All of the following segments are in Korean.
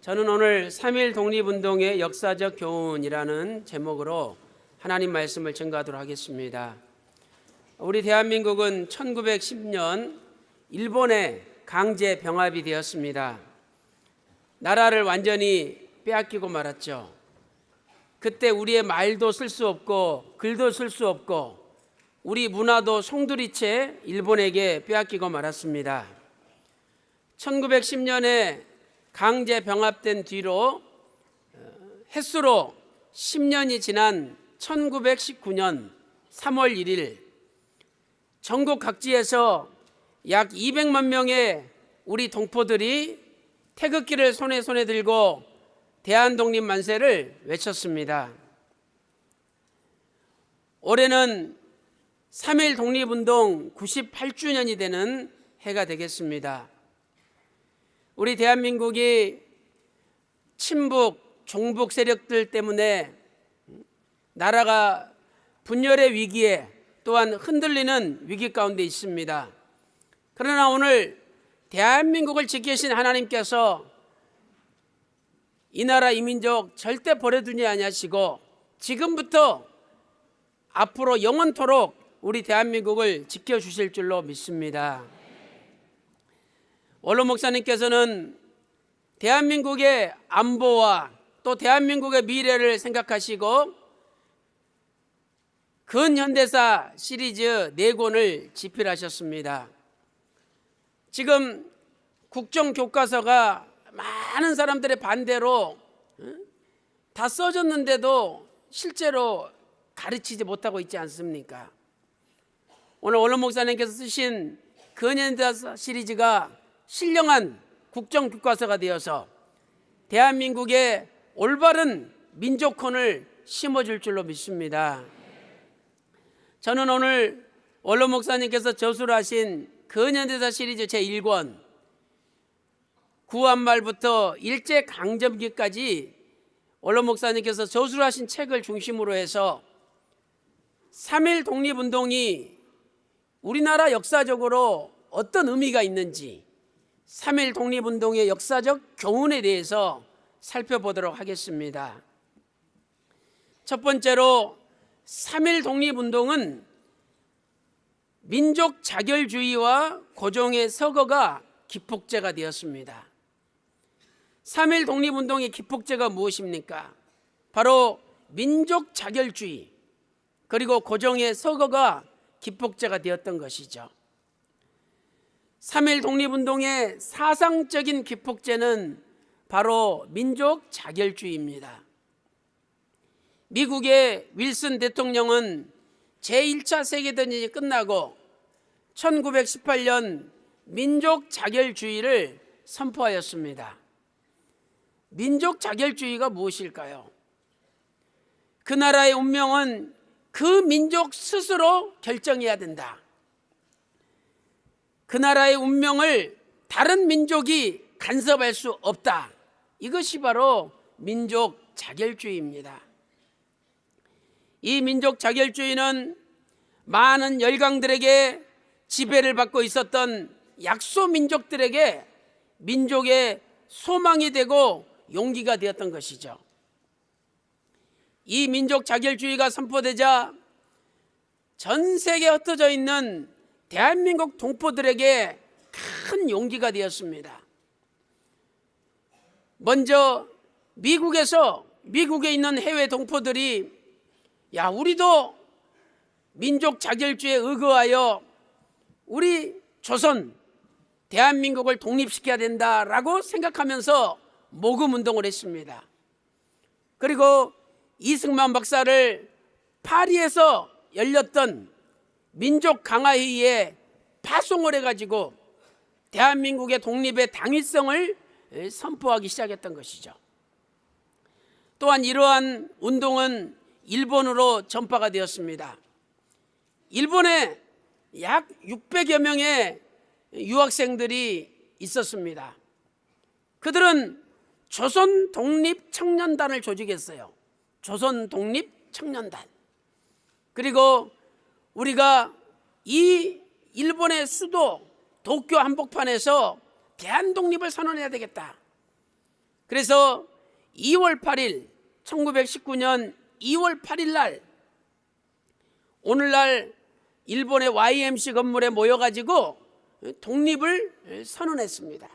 저는 오늘 3.1 독립운동의 역사적 교훈이라는 제목으로 하나님 말씀을 증거하도록 하겠습니다. 우리 대한민국은 1910년 일본에 강제 병합이 되었습니다. 나라를 완전히 빼앗기고 말았죠. 그때 우리의 말도 쓸 수 없고 글도 쓸 수 없고 우리 문화도 송두리째 일본에게 빼앗기고 말았습니다. 1910년에 강제 병합된 뒤로 햇수로 10년이 지난 1919년 3월 1일 전국 각지에서 약 200만 명의 우리 동포들이 태극기를 손에 들고 대한독립 만세를 외쳤습니다. 올해는 3.1 독립운동 98주년이 되는 해가 되겠습니다. 우리 대한민국이 친북, 종북 세력들 때문에 나라가 분열의 위기에 또한 흔들리는 위기 가운데 있습니다. 그러나 오늘 대한민국을 지키신 하나님께서 이 나라 이 민족 절대 버려두지 아니하시고 지금부터 앞으로 영원토록 우리 대한민국을 지켜주실 줄로 믿습니다. 원로 목사님께서는 대한민국의 안보와 또 대한민국의 미래를 생각하시고 근현대사 시리즈 4권을 집필하셨습니다. 지금 국정교과서가 많은 사람들의 반대로 다 써졌는데도 실제로 가르치지 못하고 있지 않습니까? 오늘 원로 목사님께서 쓰신 근현대사 시리즈가 신령한 국정교과서가 되어서 대한민국의 올바른 민족혼을 심어줄 줄로 믿습니다. 저는 오늘 원로 목사님께서 저술을 하신 근현대사 시리즈 제1권 구한말부터 일제강점기까지 원로 목사님께서 저술을 하신 책을 중심으로 해서 3.1 독립운동이 우리나라 역사적으로 어떤 의미가 있는지 3.1 독립운동의 역사적 교훈에 대해서 살펴보도록 하겠습니다. 첫 번째로 3.1 독립운동은 민족 자결주의와 고종의 서거가 기폭제가 되었습니다. 3.1 독립운동의 기폭제가 무엇입니까? 바로 민족 자결주의 그리고 고종의 서거가 기폭제가 되었던 것이죠. 3.1 독립운동의 사상적인 기폭제는 바로 민족 자결주의입니다. 미국의 윌슨 대통령은 제1차 세계대전이 끝나고 1918년 민족 자결주의를 선포하였습니다. 민족 자결주의가 무엇일까요? 그 나라의 운명은 그 민족 스스로 결정해야 된다. 그 나라의 운명을 다른 민족이 간섭할 수 없다. 이것이 바로 민족 자결주의입니다. 이 민족 자결주의는 많은 열강들에게 지배를 받고 있었던 약소 민족들에게 민족의 소망이 되고 용기가 되었던 것이죠. 이 민족 자결주의가 선포되자 전 세계에 흩어져 있는 대한민국 동포들에게 큰 용기가 되었습니다. 먼저 미국에 있는 해외 동포들이 우리도 민족 자결주의에 의거하여 우리 조선 대한민국을 독립시켜야 된다라고 생각하면서 모금운동을 했습니다. 그리고 이승만 박사를 파리에서 열렸던 민족 강화회의에 파송을 해가지고 대한민국의 독립의 당위성을 선포하기 시작했던 것이죠. 또한 이러한 운동은 일본으로 전파가 되었습니다. 일본에 약 600여 명의 유학생들이 있었습니다. 그들은 조선 독립청년단을 조직했어요. 조선 독립청년단. 그리고 우리가 이 일본의 수도 도쿄 한복판에서 대한독립을 선언해야 되겠다. 그래서 2월 8일 1919년 2월 8일 날 오늘날 일본의 YMC 건물에 모여가지고 독립을 선언했습니다.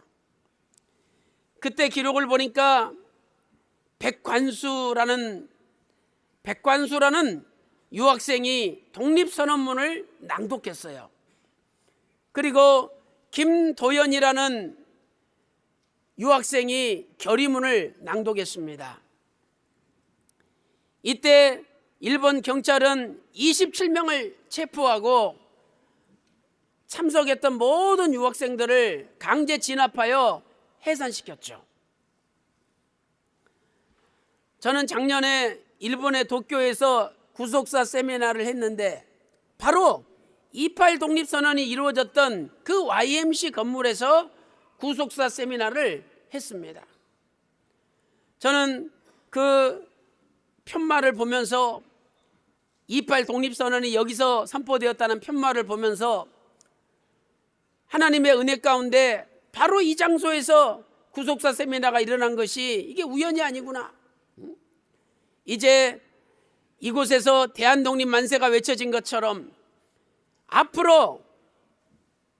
그때 기록을 보니까 백관수라는 유학생이 독립선언문을 낭독했어요. 그리고 김도연이라는 유학생이 결의문을 낭독했습니다. 이때 일본 경찰은 27명을 체포하고 참석했던 모든 유학생들을 강제 진압하여 해산시켰죠. 저는 작년에 일본의 도쿄에서 구속사 세미나를 했는데 바로 28 독립선언이 이루어졌던 그 YMC 건물에서 구속사 세미나를 했습니다. 저는 그 편말을 보면서 28 독립선언이 여기서 선포되었다는 편말을 보면서 하나님의 은혜 가운데 바로 이 장소에서 구속사 세미나가 일어난 것이 이게 우연이 아니구나. 이제 이곳에서 대한독립 만세가 외쳐진 것처럼 앞으로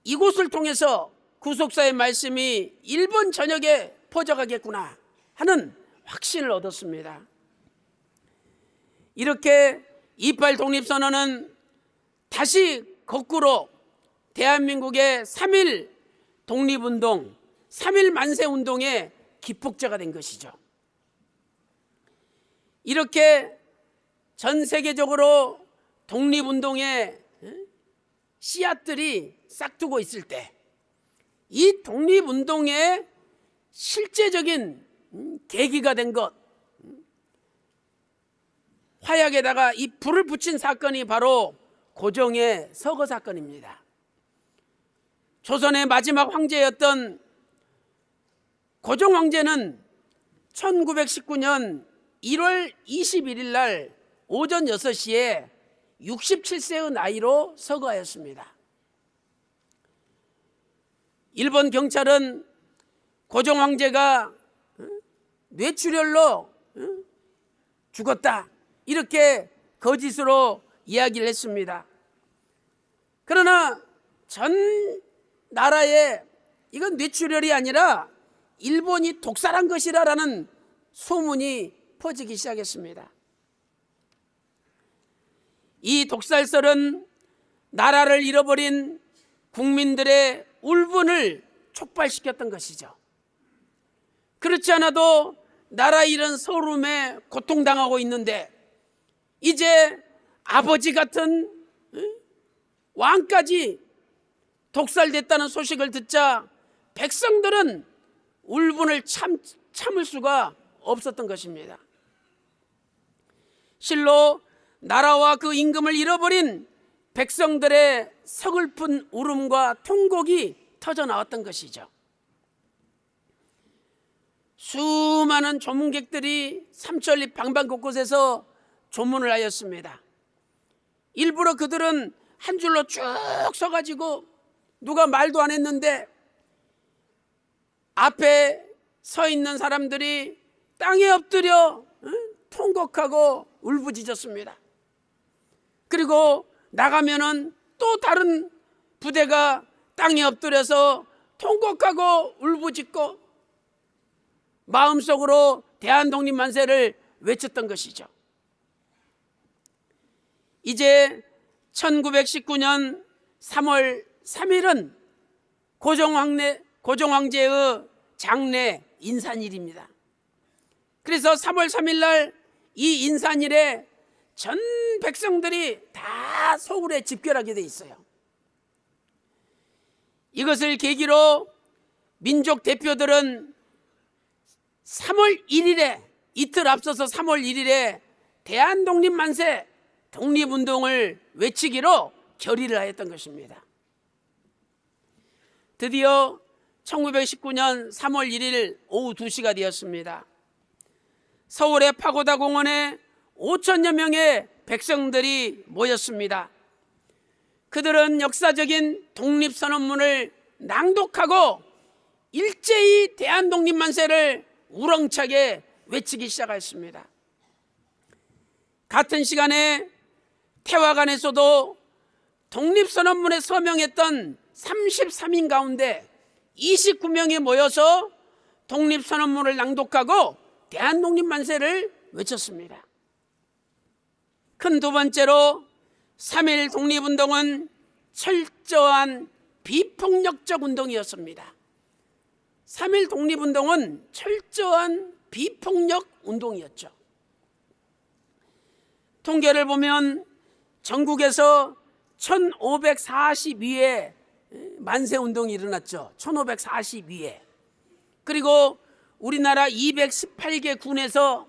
이곳을 통해서 구속사의 말씀이 일본 전역에 퍼져가겠구나 하는 확신을 얻었습니다. 이렇게 28 독립선언은 다시 거꾸로 대한민국의 3.1 독립운동, 3.1 만세운동의 기폭제가 된 것이죠. 이렇게 전 세계적으로 독립운동의 씨앗들이 싹트고 있을 때 이 독립운동의 실제적인 계기가 된 것, 화약에다가 이 불을 붙인 사건이 바로 고종의 서거 사건입니다. 조선의 마지막 황제였던 고종 황제는 1919년 1월 21일 날 오전 6시에 67세의 나이로 서거하였습니다. 일본 경찰은 고종 황제가 뇌출혈로 죽었다 이렇게 거짓으로 이야기를 했습니다. 그러나 전 나라에 이건 뇌출혈이 아니라 일본이 독살한 것이라는 소문이 퍼지기 시작했습니다. 이 독살설은 나라를 잃어버린 국민들의 울분을 촉발시켰던 것이죠. 그렇지 않아도 나라 잃은 서름에 고통당하고 있는데 이제 아버지 같은 왕까지 독살됐다는 소식을 듣자 백성들은 울분을 참을 수가 없었던 것입니다. 실로 나라와 그 임금을 잃어버린 백성들의 서글픈 울음과 통곡이 터져나왔던 것이죠. 수많은 조문객들이 삼천리 방방 곳곳에서 조문을 하였습니다. 일부러 그들은 한 줄로 쭉 서가지고 누가 말도 안 했는데 앞에 서 있는 사람들이 땅에 엎드려 통곡하고 울부짖었습니다. 그리고 나가면은 또 다른 부대가 땅에 엎드려서 통곡하고 울부짖고 마음속으로 대한독립 만세를 외쳤던 것이죠. 이제 1919년 3월 3일은 고종 황제의 장례 인산일입니다. 그래서 3월 3일 날 이 인산일에 전 백성들이 다 서울에 집결하게 돼 있어요. 이것을 계기로 민족 대표들은 3월 1일에 이틀 앞서서 3월 1일에 대한독립 만세 독립운동을 외치기로 결의를 하였던 것입니다. 드디어 1919년 3월 1일 오후 2시가 되었습니다. 서울의 파고다 공원에 5천여 명의 백성들이 모였습니다. 그들은 역사적인 독립선언문을 낭독하고 일제히 대한독립 만세를 우렁차게 외치기 시작했습니다. 같은 시간에 태화관에서도 독립선언문에 서명했던 33인 가운데 29명이 모여서 독립선언문을 낭독하고 대한독립만세를 외쳤습니다. 큰 두 번째로 3.1 독립운동은 철저한 비폭력적 운동이었습니다. 3.1 독립운동은 철저한 비폭력 운동이었죠. 통계를 보면 전국에서 1542회 만세운동이 일어났죠. 1542회. 그리고 우리나라 218개 군에서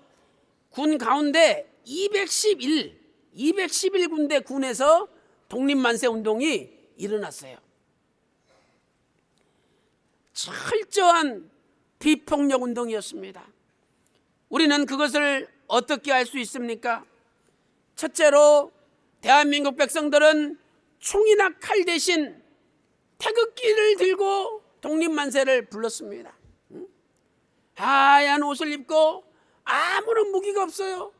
군 가운데 211군데 군에서 독립만세운동이 일어났어요. 철저한 비폭력 운동이었습니다. 우리는 그것을 어떻게 알 수 있습니까? 첫째로 대한민국 백성들은 총이나 칼 대신 태극기를 들고 독립만세를 불렀습니다. 하얀 옷을 입고 아무런 무기가 없어요.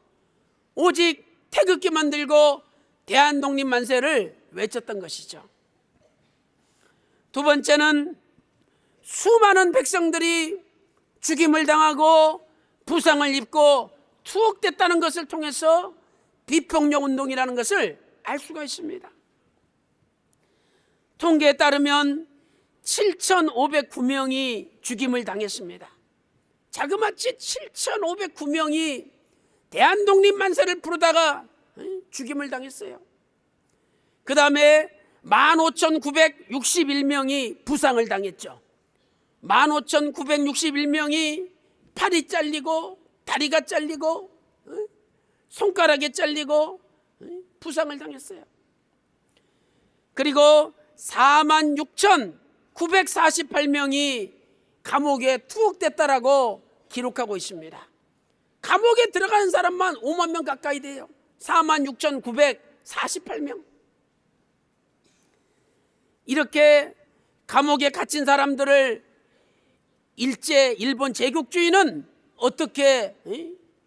오직 태극기만 들고 대한독립만세를 외쳤던 것이죠. 두 번째는 수많은 백성들이 죽임을 당하고 부상을 입고 투옥됐다는 것을 통해서 비폭력 운동이라는 것을 알 수가 있습니다. 통계에 따르면 7,509명이 죽임을 당했습니다. 자그마치 7,509명이 대한독립만세를 부르다가 죽임을 당했어요. 그 다음에 15,961명이 부상을 당했죠. 15,961명이 팔이 잘리고 다리가 잘리고 손가락이 잘리고 부상을 당했어요. 그리고 46,948명이 감옥에 투옥됐다라고 기록하고 있습니다. 감옥에 들어가는 사람만 5만 명 가까이 돼요. 46,948명. 이렇게 감옥에 갇힌 사람들을 일제 일본 제국주의는 어떻게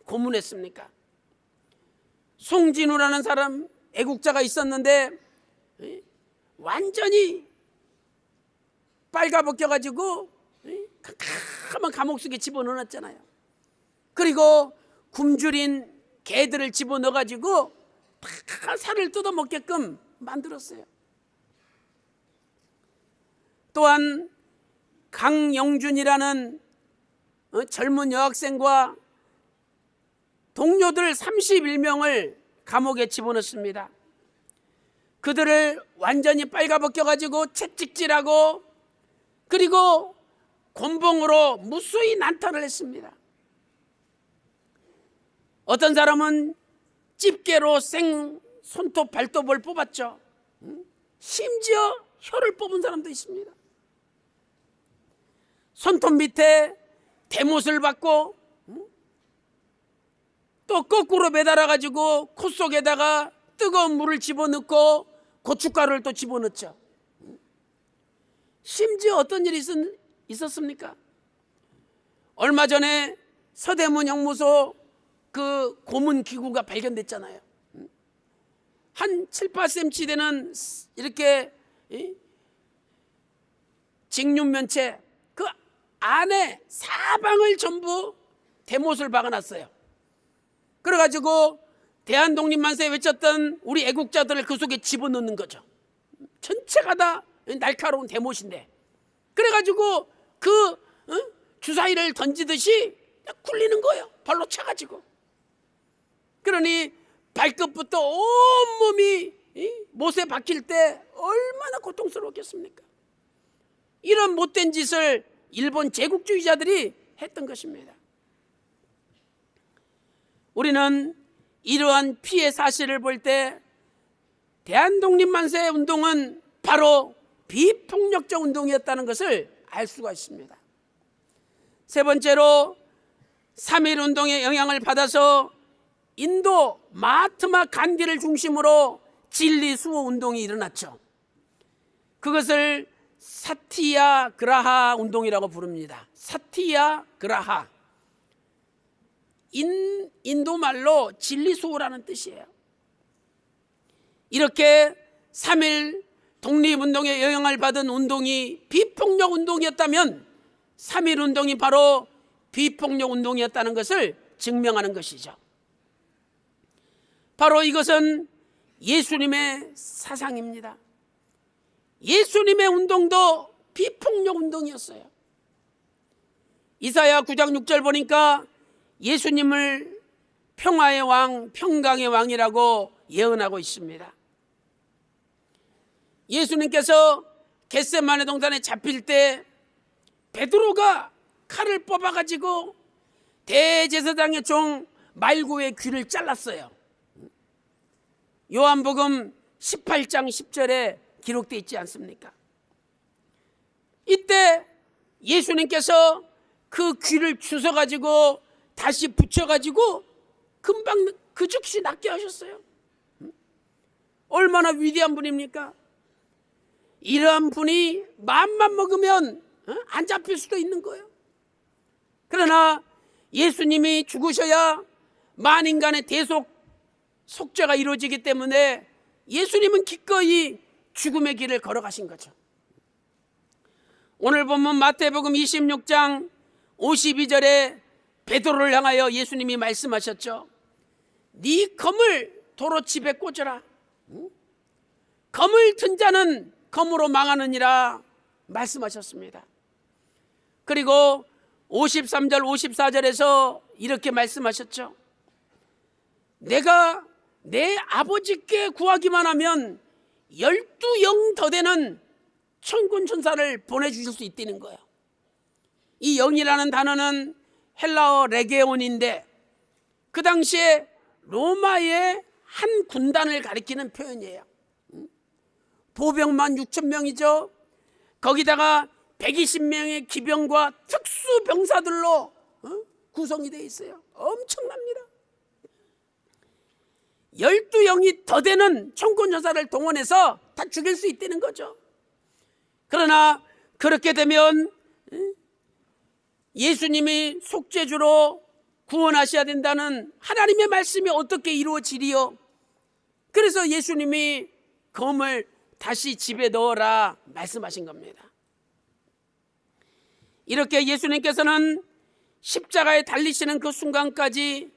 고문했습니까? 송진우라는 사람 애국자가 있었는데 완전히 빨가벗겨가지고 캄캄한 감옥 속에 집어넣었잖아요. 그리고 굶주린 개들을 집어넣어가지고 다 살을 뜯어먹게끔 만들었어요. 또한 강영준이라는 젊은 여학생과 동료들 31명을 감옥에 집어넣습니다. 그들을 완전히 빨가벗겨가지고 채찍질하고 그리고 곤봉으로 무수히 난타를 했습니다. 어떤 사람은 집게로 생 손톱 발톱을 뽑았죠. 심지어 혀를 뽑은 사람도 있습니다. 손톱 밑에 대못을 받고 또 거꾸로 매달아 가지고 코 속에다가 뜨거운 물을 집어넣고 고춧가루를 또 집어넣죠. 심지어 어떤 일이 있었습니까? 얼마 전에 서대문 형무소 그 고문 기구가 발견됐잖아요. 한 7, 8cm 되는 이렇게 직육면체 그 안에 사방을 전부 대못을 박아놨어요. 그래가지고 대한독립만세 외쳤던 우리 애국자들을 그 속에 집어넣는 거죠. 전체가 다 날카로운 대못인데 그래가지고 그 주사위를 던지듯이 굴리는 거예요. 발로 차가지고. 그러니 발끝부터 온몸이 못에 박힐 때 얼마나 고통스러웠겠습니까? 이런 못된 짓을 일본 제국주의자들이 했던 것입니다. 우리는 이러한 피해 사실을 볼 때 대한독립만세 운동은 바로 비폭력적 운동이었다는 것을 알 수가 있습니다. 세 번째로 3.1 운동의 영향을 받아서 인도 마하트마 간디를 중심으로 진리 수호 운동이 일어났죠. 그것을 사티야그라하 운동이라고 부릅니다. 사티야그라하. 인도 말로 진리수호라는 뜻이에요. 이렇게 3.1 독립운동의 영향을 받은 운동이 비폭력 운동이었다면 3.1 운동이 바로 비폭력 운동이었다는 것을 증명하는 것이죠. 바로 이것은 예수님의 사상입니다. 예수님의 운동도 비폭력 운동이었어요. 이사야 9장 6절 보니까 예수님을 평화의 왕, 평강의 왕이라고 예언하고 있습니다. 예수님께서 겟세마네 동산에 잡힐 때 베드로가 칼을 뽑아가지고 대제사장의 종 말구의 귀를 잘랐어요. 요한복음 18장 10절에 기록되어 있지 않습니까? 이때 예수님께서 그 귀를 주워가지고 다시 붙여가지고 금방 그 즉시 낫게 하셨어요. 얼마나 위대한 분입니까? 이러한 분이 마음만 먹으면 안 잡힐 수도 있는 거예요. 그러나 예수님이 죽으셔야 만인간의 속죄가 이루어지기 때문에 예수님은 기꺼이 죽음의 길을 걸어가신 거죠. 오늘 보면 마태복음 26장 52절에 베드로를 향하여 예수님이 말씀하셨죠. 네 검을 도로 집에 꽂으라. 검을 든 자는 검으로 망하느니라 말씀하셨습니다. 그리고 53절 54절에서 이렇게 말씀하셨죠. 내가 내 아버지께 구하기만 하면 12영 더 되는 천군 천사를 보내주실 수 있다는 거예요. 이 영이라는 단어는 헬라어 레게온인데 그 당시에 로마의 한 군단을 가리키는 표현이에요. 보병만 6,000명이죠. 거기다가 120명의 기병과 특수병사들로 구성이 되어 있어요. 엄청납니다. 12영이 더 되는 천군천사를 동원해서 다 죽일 수 있다는 거죠. 그러나 그렇게 되면 예수님이 속죄주로 구원하셔야 된다는 하나님의 말씀이 어떻게 이루어지리요? 그래서 예수님이 검을 다시 집에 넣어라 말씀하신 겁니다. 이렇게 예수님께서는 십자가에 달리시는 그 순간까지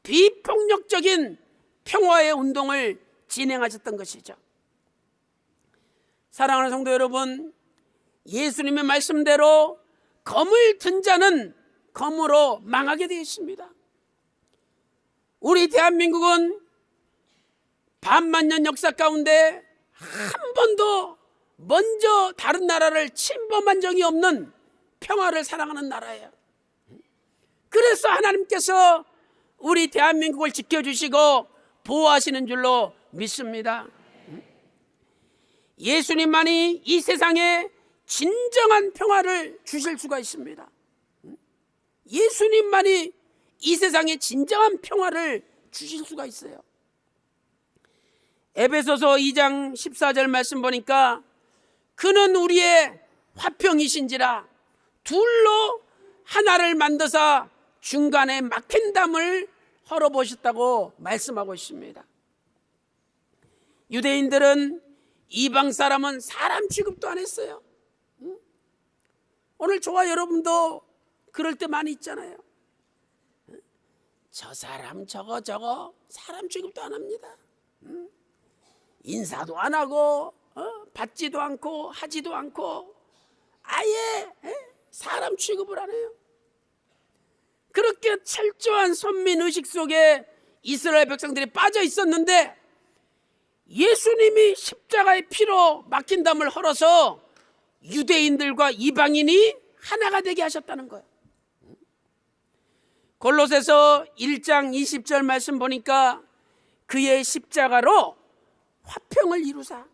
비폭력적인 평화의 운동을 진행하셨던 것이죠. 사랑하는 성도 여러분, 예수님의 말씀대로 검을 든 자는 검으로 망하게 되어 있습니다. 우리 대한민국은 반만년 역사 가운데 한 번도 먼저 다른 나라를 침범한 적이 없는 평화를 사랑하는 나라예요. 그래서 하나님께서 우리 대한민국을 지켜주시고 보호하시는 줄로 믿습니다. 예수님만이 이 세상에 진정한 평화를 주실 수가 있습니다. 예수님만이 이 세상에 진정한 평화를 주실 수가 있어요. 에베소서 2장 14절 말씀 보니까 그는 우리의 화평이신지라 둘로 하나를 만드사 중간에 막힌 담을 헐어보셨다고 말씀하고 있습니다. 유대인들은 이방 사람은 사람 취급도 안 했어요. 오늘 저와 여러분도 그럴 때 많이 있잖아요. 저 사람 저거 사람 취급도 안 합니다. 인사도 안 하고 받지도 않고 하지도 않고 아예 사람 취급을 안 해요. 그렇게 철저한 선민의식 속에 이스라엘 백성들이 빠져 있었는데 예수님이 십자가의 피로 막힌 담을 헐어서 유대인들과 이방인이 하나가 되게 하셨다는 거예요. 골로새서 1장 20절 말씀 보니까 그의 십자가로 화평을 이루사.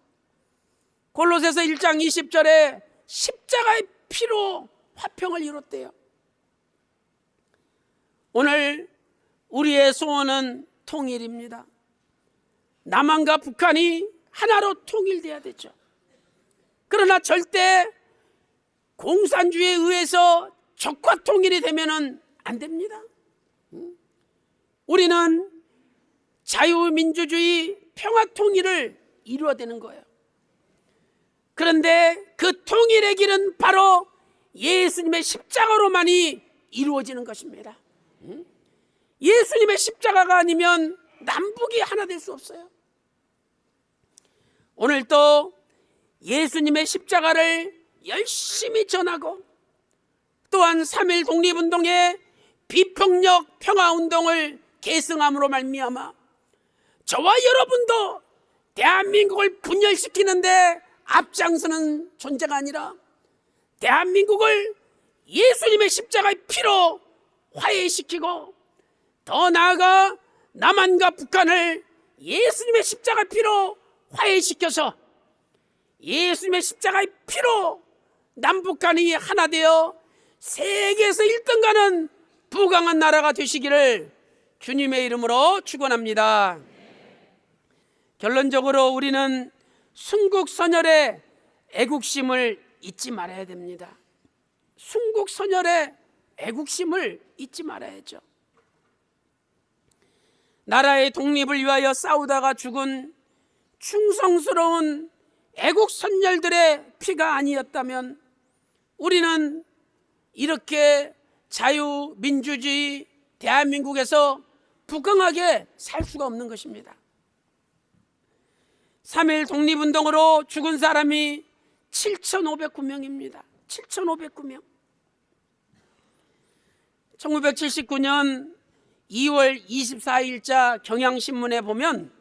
골로새서 1장 20절에 십자가의 피로 화평을 이뤘대요. 오늘 우리의 소원은 통일입니다. 남한과 북한이 하나로 통일돼야 되죠. 그러나 절대 공산주의에 의해서 적과 통일이 되면은 안 됩니다. 우리는 자유민주주의 평화통일을 이루어야 되는 거예요. 그런데 그 통일의 길은 바로 예수님의 십자가로만이 이루어지는 것입니다. 예수님의 십자가가 아니면 남북이 하나 될 수 없어요. 오늘도 예수님의 십자가를 열심히 전하고 또한 3.1 독립운동의 비폭력 평화운동을 계승함으로 말미암아 저와 여러분도 대한민국을 분열시키는데 앞장서는 존재가 아니라 대한민국을 예수님의 십자가의 피로 화해시키고 더 나아가 남한과 북한을 예수님의 십자가의 피로 화해시켜서 예수님의 십자가의 피로 남북한이 하나 되어 세계에서 1등 가는 부강한 나라가 되시기를 주님의 이름으로 축원합니다. 결론적으로 우리는 순국선열의 애국심을 잊지 말아야 됩니다. 순국선열의 애국심을 잊지 말아야죠. 나라의 독립을 위하여 싸우다가 죽은 충성스러운 애국선열들의 피가 아니었다면 우리는 이렇게 자유민주주의 대한민국에서 부강하게 살 수가 없는 것입니다. 3.1 독립운동으로 죽은 사람이 7,509명입니다. 7,509명. 1979년 2월 24일자 경향신문에 보면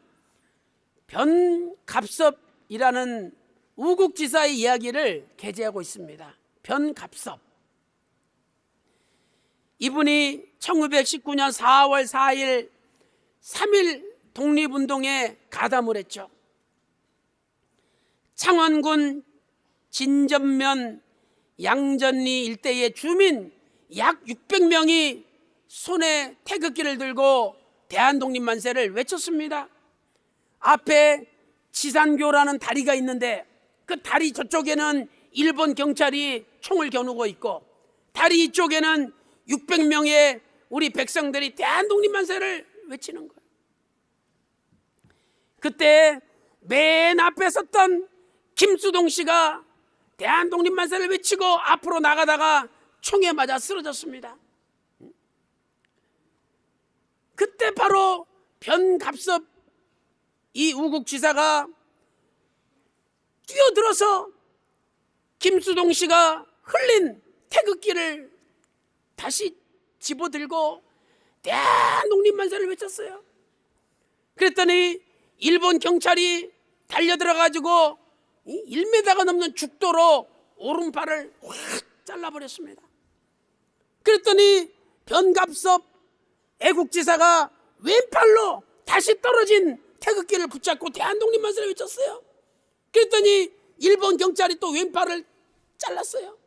변갑섭이라는 우국지사의 이야기를 게재하고 있습니다. 변갑섭. 이분이 1919년 4월 4일 3.1 독립운동에 가담을 했죠. 창원군 진전면 양전리 일대의 주민 약 600명이 손에 태극기를 들고 대한독립만세를 외쳤습니다. 앞에 지산교라는 다리가 있는데 그 다리 저쪽에는 일본 경찰이 총을 겨누고 있고 다리 이쪽에는 600명의 우리 백성들이 대한독립만세를 외치는 거예요. 그때 맨 앞에 섰던 김수동 씨가 대한독립만세를 외치고 앞으로 나가다가 총에 맞아 쓰러졌습니다. 그때 바로 변갑섭 이 우국지사가 뛰어들어서 김수동 씨가 흘린 태극기를 다시 집어들고 대한독립만세를 외쳤어요. 그랬더니 일본 경찰이 달려들어가지고 1m가 넘는 죽도로 오른팔을 확 잘라버렸습니다. 그랬더니 변갑섭 애국지사가 왼팔로 다시 떨어진 태극기를 붙잡고 대한독립만세를 외쳤어요. 그랬더니 일본 경찰이 또 왼팔을 잘랐어요.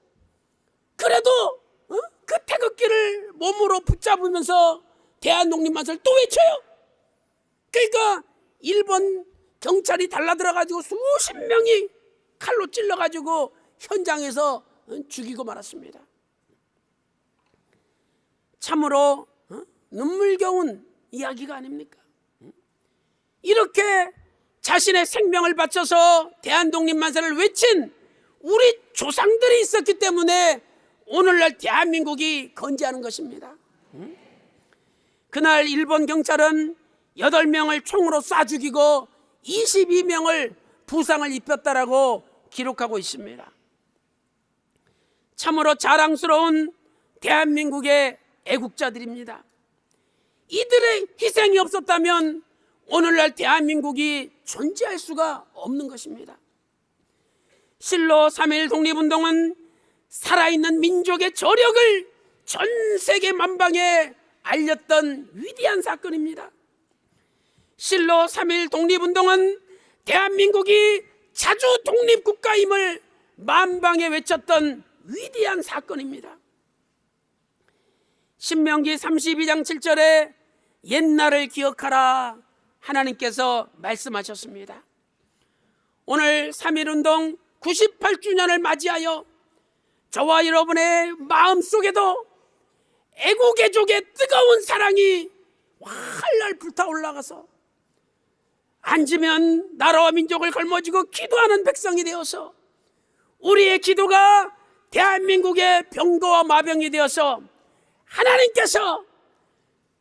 그래도 그 태극기를 몸으로 붙잡으면서 대한독립만세를 또 외쳐요. 그러니까 일본 경찰이 달라들어가지고 수십 명이 칼로 찔러가지고 현장에서 죽이고 말았습니다. 참으로 눈물겨운 이야기가 아닙니까? 이렇게 자신의 생명을 바쳐서 대한독립만세를 외친 우리 조상들이 있었기 때문에 오늘날 대한민국이 건재하는 것입니다. 그날 일본 경찰은 8명을 총으로 쏴 죽이고 22명을 부상을 입혔다라고 기록하고 있습니다. 참으로 자랑스러운 대한민국의 애국자들입니다. 이들의 희생이 없었다면 오늘날 대한민국이 존재할 수가 없는 것입니다. 실로 3.1 독립운동은 살아있는 민족의 저력을 전 세계 만방에 알렸던 위대한 사건입니다. 실로 3.1 독립운동은 대한민국이 자주 독립국가임을 만방에 외쳤던 위대한 사건입니다. 신명기 32장 7절에 옛날을 기억하라 하나님께서 말씀하셨습니다. 오늘 3.1운동 98주년을 맞이하여 저와 여러분의 마음속에도 애국애족의 뜨거운 사랑이 활활 불타올라가서 앉으면 나라와 민족을 걸머쥐고 기도하는 백성이 되어서 우리의 기도가 대한민국의 병거와 마병이 되어서 하나님께서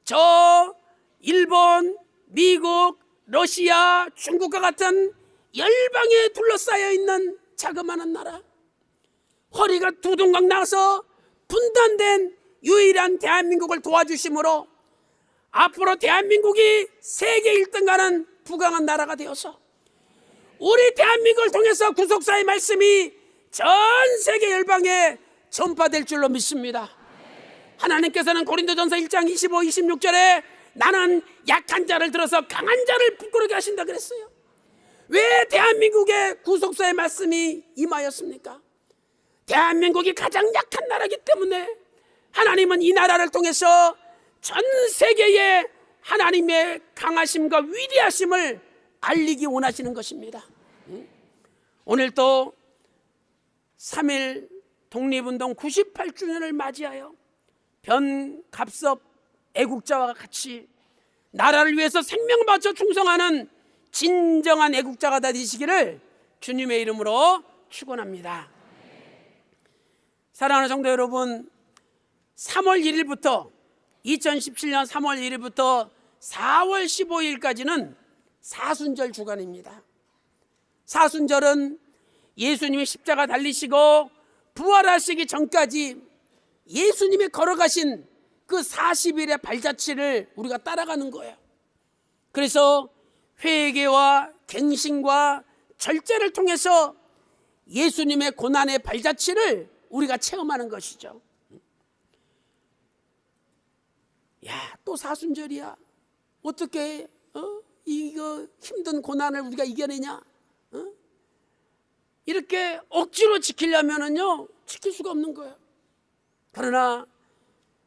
저 일본, 미국, 러시아, 중국과 같은 열방에 둘러싸여 있는 자그마한 나라, 허리가 두둥강 나서 분단된 유일한 대한민국을 도와주심으로 앞으로 대한민국이 세계 1등가는 부강한 나라가 되어서 우리 대한민국을 통해서 구속사의 말씀이 전 세계 열방에 전파될 줄로 믿습니다. 하나님께서는 고린도전서 1장 25, 26절에 나는 약한 자를 들어서 강한 자를 부끄러게 하신다 그랬어요. 왜 대한민국에 구속사의 말씀이 임하였습니까? 대한민국이 가장 약한 나라이기 때문에 하나님은 이 나라를 통해서 전 세계에 하나님의 강하심과 위대하심을 알리기 원하시는 것입니다. 오늘 또 3.1 독립운동 98주년을 맞이하여 변갑섭 애국자와 같이 나라를 위해서 생명을 바쳐 충성하는 진정한 애국자가 다 되시기를 주님의 이름으로 축원합니다. 사랑하는 성도 여러분, 3월 1일부터 2017년 3월 1일부터 4월 15일까지는 사순절 주간입니다. 사순절은 예수님이 십자가 달리시고 부활하시기 전까지 예수님이 걸어가신 그 40일의 발자취를 우리가 따라가는 거예요. 그래서 회개와 갱신과 절제를 통해서 예수님의 고난의 발자취를 우리가 체험하는 것이죠. 야, 또 사순절이야. 어떻게 이거 힘든 고난을 우리가 이겨내냐? 이렇게 억지로 지키려면은요 지킬 수가 없는 거예요. 그러나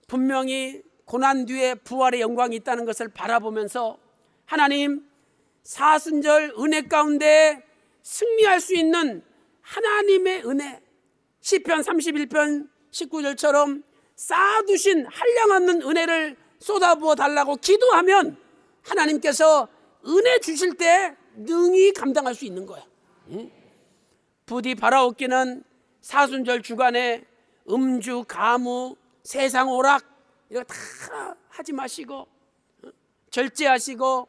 분명히 고난 뒤에 부활의 영광이 있다는 것을 바라보면서 하나님 사순절 은혜 가운데 승리할 수 있는 하나님의 은혜, 시편 31편 19절처럼 쌓아두신 한량없는 은혜를 쏟아부어 달라고 기도하면 하나님께서 은혜 주실 때 능히 감당할 수 있는 거예요. 부디 바라옵기는 사순절 주간에 음주, 가무, 세상 오락 이거 다 하지 마시고 절제하시고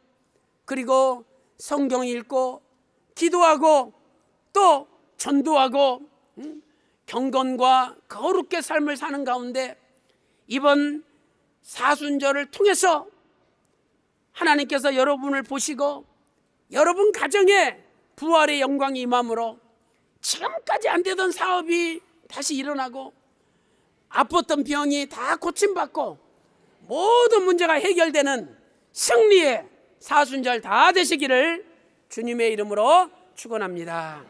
그리고 성경 읽고 기도하고 또 전도하고 경건과 거룩의 삶을 사는 가운데 이번 사순절을 통해서 하나님께서 여러분을 보시고 여러분 가정에 부활의 영광이 임함으로 지금까지 안 되던 사업이 다시 일어나고 아팠던 병이 다 고침받고 모든 문제가 해결되는 승리의 사순절 다 되시기를 주님의 이름으로 축원합니다.